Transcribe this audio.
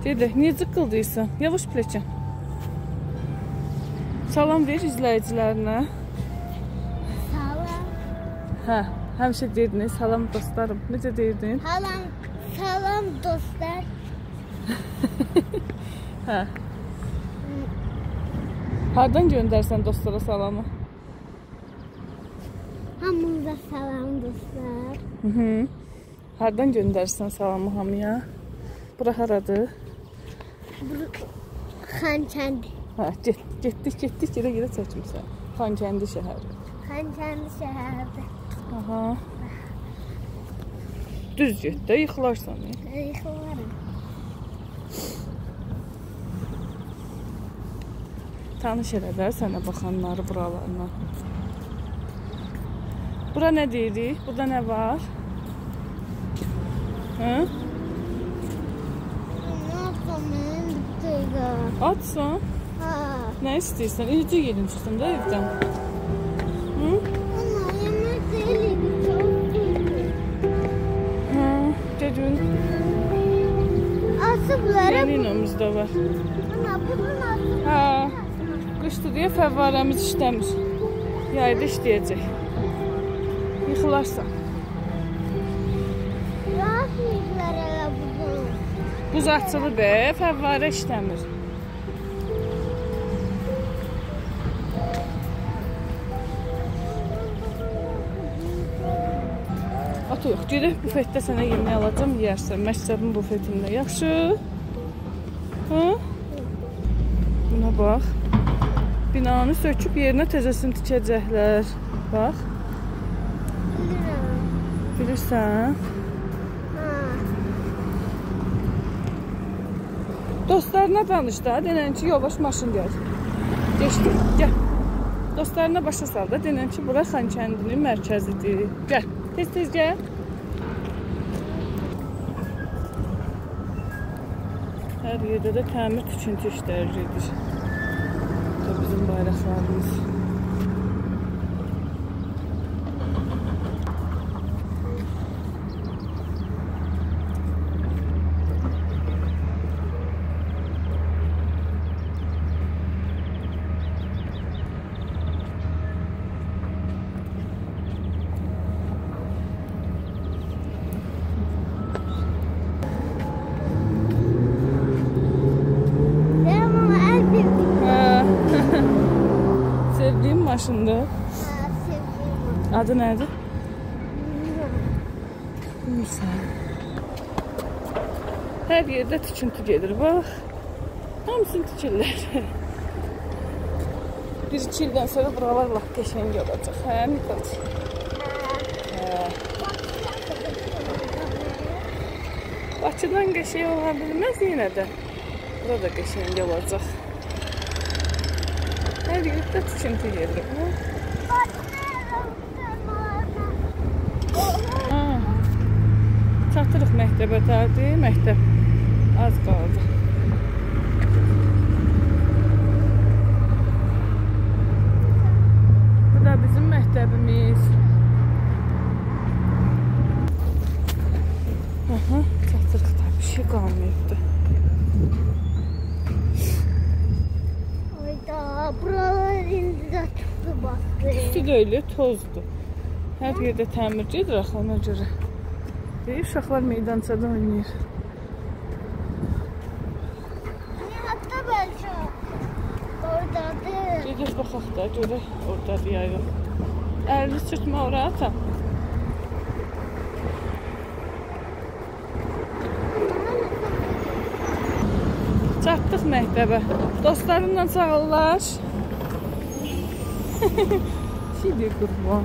Gedək, niyə cıqqıldıysan? Yavaş pləkən. Salam ver izləyicilərinə. Salam. Hə, həmişə deyirdiniz, salam dostlarım. Necə deyirdin? Salam dostlar. Hə. Hardan göndərsən dostlara salamı? Hamınıza salam dostlar. Hardan göndərsən salamı hamıya? Bura haradır? Xankəndi. Hə, getdik, gedə çəkimsən. Xankəndi şəhəri. Xankəndi şəhərdə. Aha. Düz get də, yıxılarsan. Yıxılarım. Tanış elədər sənə baxanları buralarına. Bura nə deyirik? Burada nə var? Hə? Atsan? Ha. Nə istəyirsən? İyice yedim da evdən. Hı? Ana, yemək deyil, Hı, dedin. asıbları. Yeninomuz da var. Ana, bunun asıbları. Ha. Qışdır deyə fəvvarəmiz işləmir. Yayda işləyəcək. Yıxılarsan. Rahat yıklar elə buzun. Buz açılı be, fəvvarə işləmir. Ata yox, gedək bufetdə sənə yemək alacam, yeyərsən. Məktəbin bufetində. Yaxşı? Hı? Buna bax. Binanı söküb yerinə təzəsini tikəcəklər. Bax. Bilirəm. Bilirsən? Ha. Dostlarına danış da, denən ki, yavaş maşın gəl. Geçdi, gəl. Dostlarına başa sal da, denən ki, bura Xankəndinin mərkəzidir. Gəl, tez-tez gəl. Hər yerdə də təmir tikinti işləri gedir. Bu da bizim bayraqlarımız. Sevdiğim maşındır. Ha, sevdim. Adı nədir? Bilirəm. Bilmirsən. Hər yerdə tikinti gedir, bax. Hamısını tikirlər. 1-2 ildən sonra buralar lap qəşəng olacaq. Hə, Nikol? Hə. Bakıdan qəşəng ola bilməz yenə də. Bura da qəşəng olacaq. Hər yerdə tikinti gedir. Çatırıq məktəbə tardi, məktəb az qaldı. Bu da bizim məktəbimiz. Aha, çatırıq da bir şey qalmayıbdı. Ayda, buralar indi də tutdu bastı. Üstü də elə tozdur. Hər yerdə təmir gedir axı ona görə. Uşaqlar meydançada oynayır. Hatta bəlkə oradadır. Gedək baxaq da, görək oradadır ya yox. Əlini sürtmə oraya atan. Çatdıq məktəbə. Dostlarımla sağollar. Şimdi qurban.